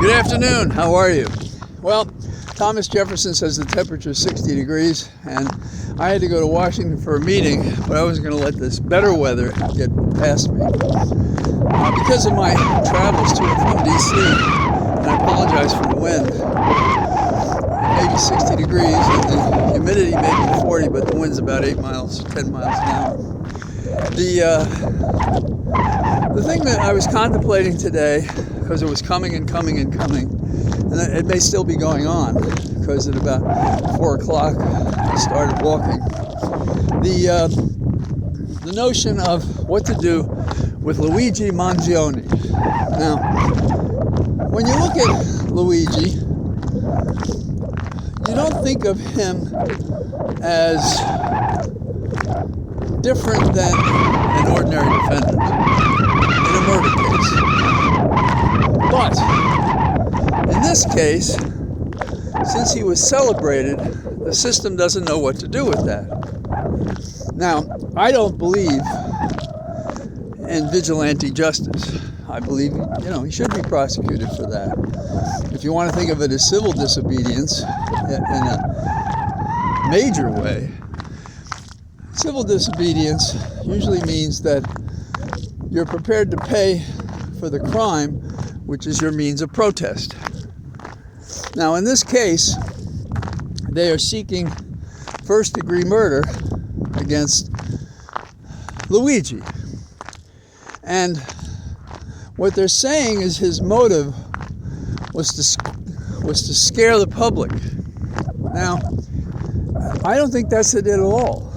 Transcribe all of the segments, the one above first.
Good afternoon. How are you? Well, Thomas Jefferson says the temperature is 60 degrees, and I had to go to Washington for a meeting, but I wasn't going to let this better weather get past me. Because of my travels to and from D.C., and I apologize for the wind, maybe 60 degrees, and the humidity may be 40, but the wind's about 10 miles an hour. The thing that I was contemplating today, because it was coming, and it may still be going on, because at about 4 o'clock I started walking, the notion of what to do with Luigi Mangione. Now, when you look at Luigi, you don't think of him as different than an ordinary defendant in a murder case. But in this case, since he was celebrated, the system doesn't know what to do with that. Now, I don't believe in vigilante justice. I believe, he should be prosecuted for that. If you want to think of it as civil disobedience in a major way, civil disobedience usually means that you're prepared to pay for the crime, which is your means of protest. Now, in this case, they are seeking first-degree murder against Luigi. And what they're saying is his motive was to scare the public. Now, I don't think that's it at all.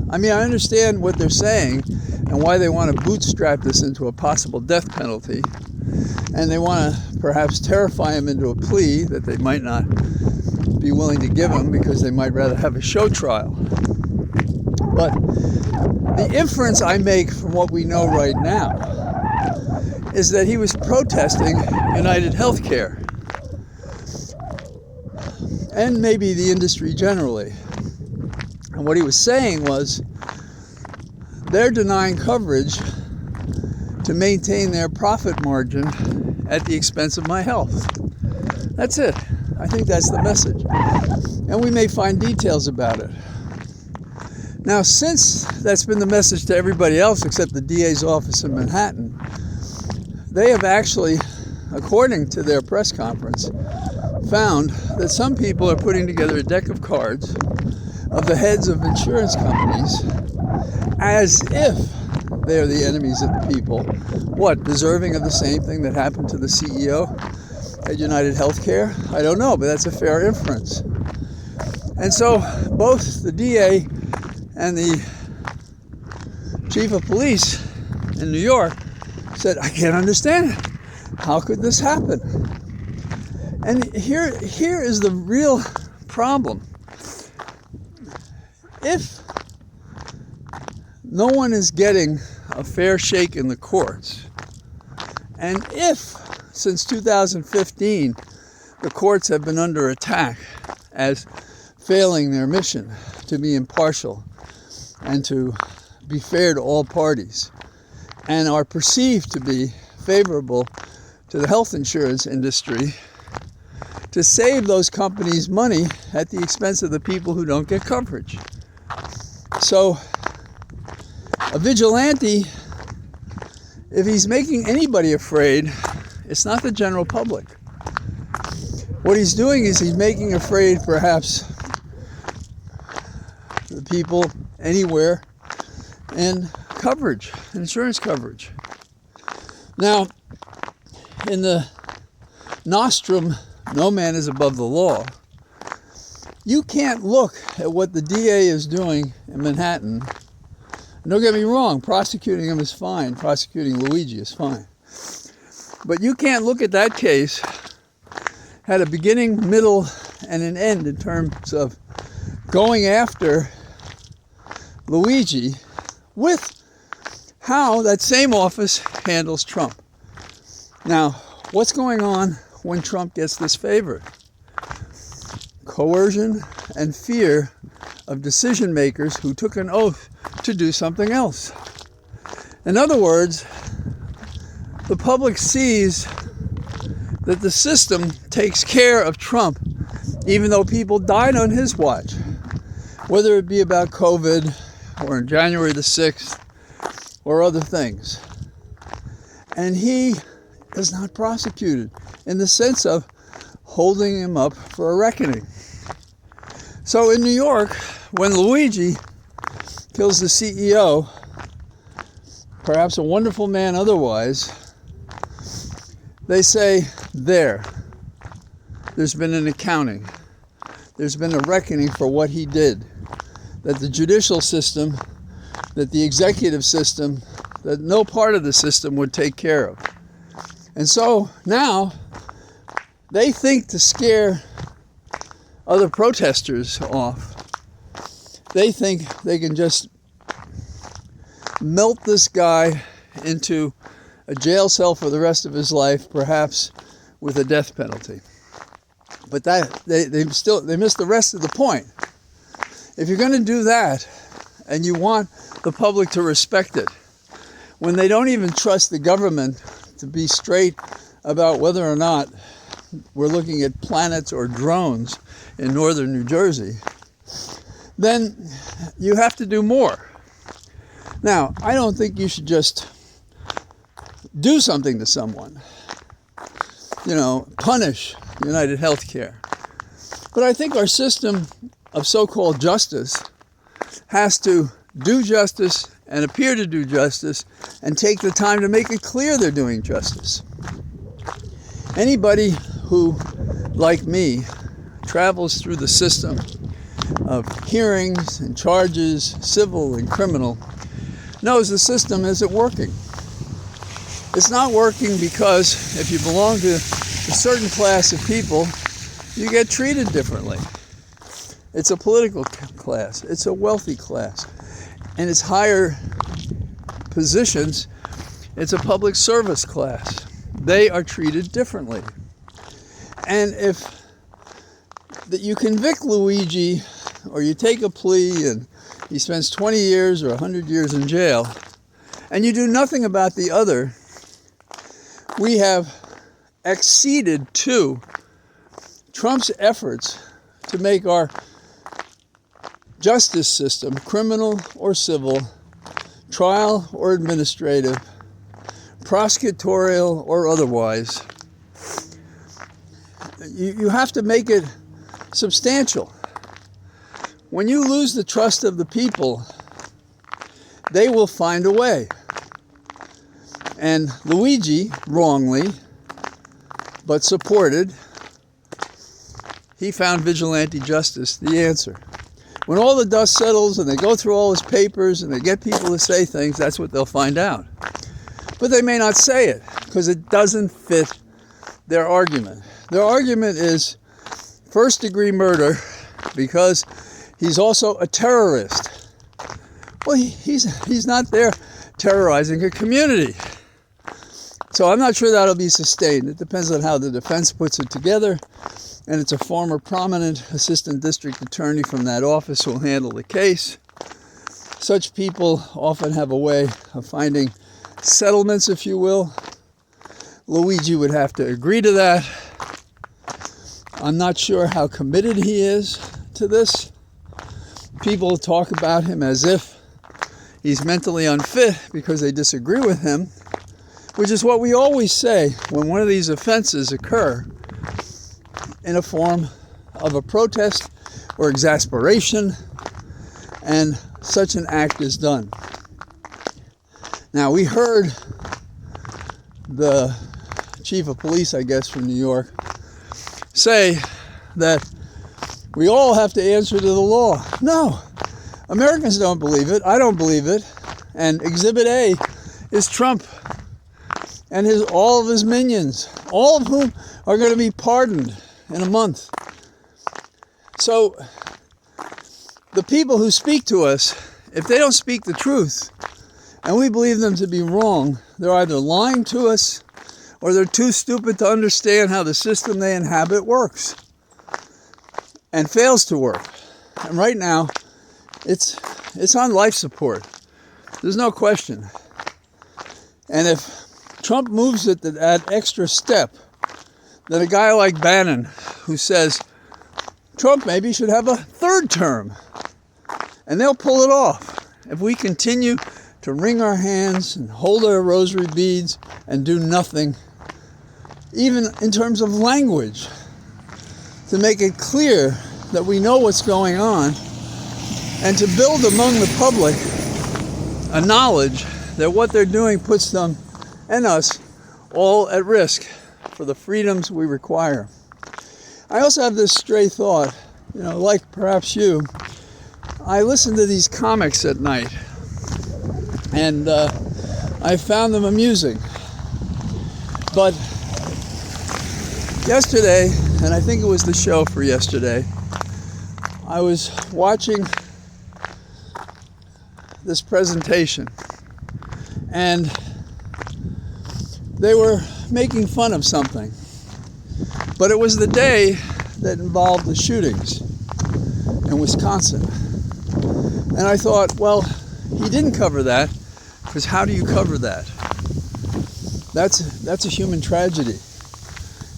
I mean, I understand what they're saying and why they want to bootstrap this into a possible death penalty. And they want to perhaps terrify him into a plea that they might not be willing to give him because they might rather have a show trial. But the inference I make from what we know right now is that he was protesting United Healthcare and maybe the industry generally. And what he was saying was they're denying coverage to maintain their profit margin at the expense of my health. That's it. I think that's the message. And we may find details about it. Now, since that's been the message to everybody else except the DA's office in Manhattan, they have actually, according to their press conference, found that some people are putting together a deck of cards of the heads of insurance companies as if they are the enemies of the people. What, deserving of the same thing that happened to the CEO at United Healthcare? I don't know, but that's a fair inference. And so both the DA and the chief of police in New York said, I can't understand it. How could this happen? And here is the real problem. If no one is getting a fair shake in the courts, and if since 2015 the courts have been under attack as failing their mission to be impartial and to be fair to all parties, and are perceived to be favorable to the health insurance industry, to save those companies money at the expense of the people who don't get coverage. So a vigilante, if he's making anybody afraid, it's not the general public. What he's doing is he's making afraid perhaps the people anywhere in coverage, insurance coverage. Now, in the nostrum, no man is above the law, you can't look at what the DA is doing in Manhattan. And don't get me wrong, prosecuting him is fine, prosecuting Luigi is fine. But you can't look at that case, had a beginning, middle, and an end in terms of going after Luigi with how that same office handles Trump. Now, what's going on when Trump gets this favor? Coercion and fear of decision makers who took an oath to do something else. In other words, the public sees that the system takes care of Trump, even though people died on his watch, whether it be about COVID or on January the 6th or other things. And he is not prosecuted in the sense of holding him up for a reckoning. So in New York, when Luigi kills the CEO, perhaps a wonderful man otherwise, they say, there's been an accounting. There's been a reckoning for what he did. That the judicial system, that the executive system, that no part of the system would take care of. And so now they think to scare other protesters off. They think they can just melt this guy into a jail cell for the rest of his life, perhaps with a death penalty. But that they miss the rest of the point. If you're going to do that, and you want the public to respect it, when they don't even trust the government to be straight about whether or not we're looking at planets or drones in northern New Jersey, then you have to do more. Now, I don't think you should just do something to someone, punish United Healthcare. But I think our system of so-called justice has to do justice and appear to do justice and take the time to make it clear they're doing justice. Anybody who, like me, travels through the system of hearings and charges, civil and criminal, knows the system isn't working. It's not working because if you belong to a certain class of people, you get treated differently. It's a political class, it's a wealthy class, and it's higher positions, it's a public service class. They are treated differently. And if you convict Luigi, or you take a plea and he spends 20 years or 100 years in jail, and you do nothing about the other, we have acceded to Trump's efforts to make our justice system, criminal or civil, trial or administrative, prosecutorial or otherwise, you have to make it substantial. When you lose the trust of the people, they will find a way. And Luigi, wrongly, but supported, he found vigilante justice the answer. When all the dust settles and they go through all his papers and they get people to say things, that's what they'll find out. But they may not say it because it doesn't fit their argument. Their argument is first-degree murder because he's also a terrorist. Well, he's not there terrorizing a community. So I'm not sure that'll be sustained. It depends on how the defense puts it together. And it's a former prominent assistant district attorney from that office who will handle the case. Such people often have a way of finding settlements, if you will. Luigi would have to agree to that. I'm not sure how committed he is to this. People talk about him as if he's mentally unfit because they disagree with him, which is what we always say when one of these offenses occur in a form of a protest or exasperation, and such an act is done. Now, we heard the chief of police, I guess, from New York, say that we all have to answer to the law. No, Americans don't believe it. I don't believe it. And Exhibit A is Trump and all of his minions, all of whom are going to be pardoned in a month. So the people who speak to us, if they don't speak the truth and we believe them to be wrong, they're either lying to us or they're too stupid to understand how the system they inhabit works and fails to work. And right now, it's on life support. There's no question. And if Trump moves it to that extra step, than a guy like Bannon, who says Trump maybe should have a third term. And they'll pull it off if we continue to wring our hands and hold our rosary beads and do nothing, even in terms of language, to make it clear that we know what's going on, and to build among the public a knowledge that what they're doing puts them and us all at risk for the freedoms we require. I also have this stray thought, like perhaps you, I listen to these comics at night, and I found them amusing. But yesterday, and I think it was the show for yesterday, I was watching this presentation, and they were making fun of something. But it was the day that involved the shootings in Wisconsin. And I thought, well, he didn't cover that, because how do you cover that? That's a human tragedy.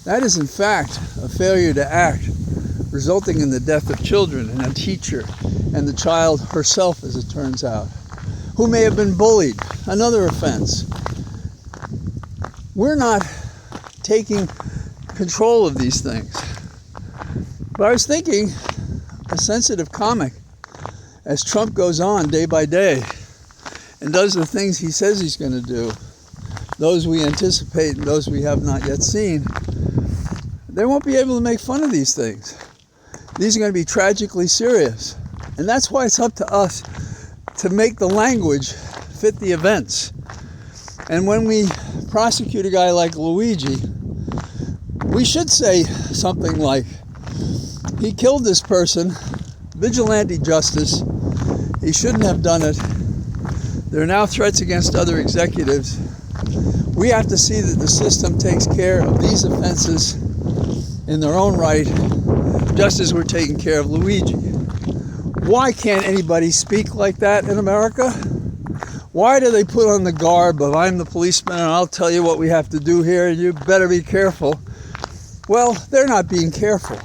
That is, in fact, a failure to act, resulting in the death of children and a teacher and the child herself, as it turns out, who may have been bullied, another offense. We're not taking control of these things. But I was thinking, a sensitive comic, as Trump goes on day by day and does the things he says he's going to do, those we anticipate and those we have not yet seen, they won't be able to make fun of these things. These are going to be tragically serious. And that's why it's up to us to make the language fit the events. And when we prosecute a guy like Luigi, we should say something like, he killed this person, vigilante justice, he shouldn't have done it. There are now threats against other executives. We have to see that the system takes care of these offenses in their own right, just as we're taking care of Luigi. Why can't anybody speak like that in America? Why do they put on the garb of, I'm the policeman and I'll tell you what we have to do here, you better be careful? Well, they're not being careful,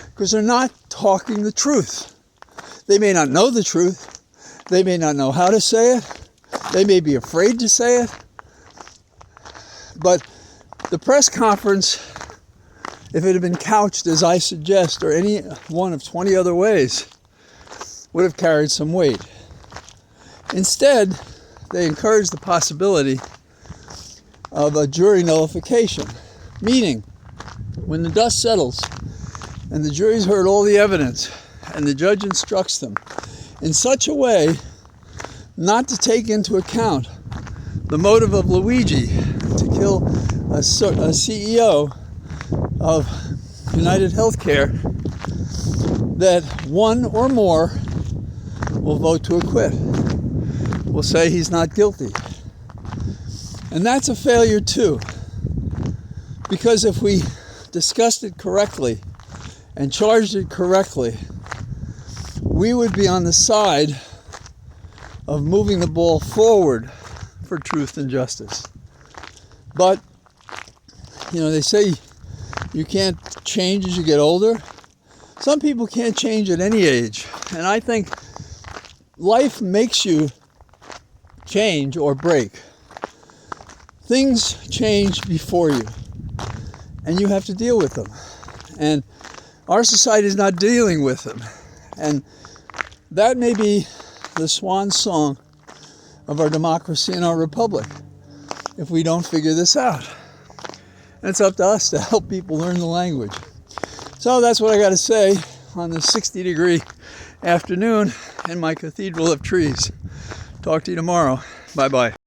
because they're not talking the truth. They may not know the truth. They may not know how to say it. They may be afraid to say it. But the press conference, if it had been couched as I suggest, or any one of 20 other ways, would have carried some weight. Instead, they encouraged the possibility of a jury nullification, meaning when the dust settles and the jury's heard all the evidence and the judge instructs them in such a way not to take into account the motive of Luigi to kill a CEO of United Healthcare, that one or more will vote to acquit, will say he's not guilty. And that's a failure too, because if we discussed it correctly and charged it correctly, we would be on the side of moving the ball forward for truth and justice. But, they say you can't change as you get older. Some people can't change at any age. And I think life makes you change or break. Things change before you, and you have to deal with them. And our society is not dealing with them. And that may be the swan song of our democracy and our republic if we don't figure this out. And it's up to us to help people learn the language. So that's what I got to say on this 60-degree afternoon in my cathedral of trees. Talk to you tomorrow. Bye-bye.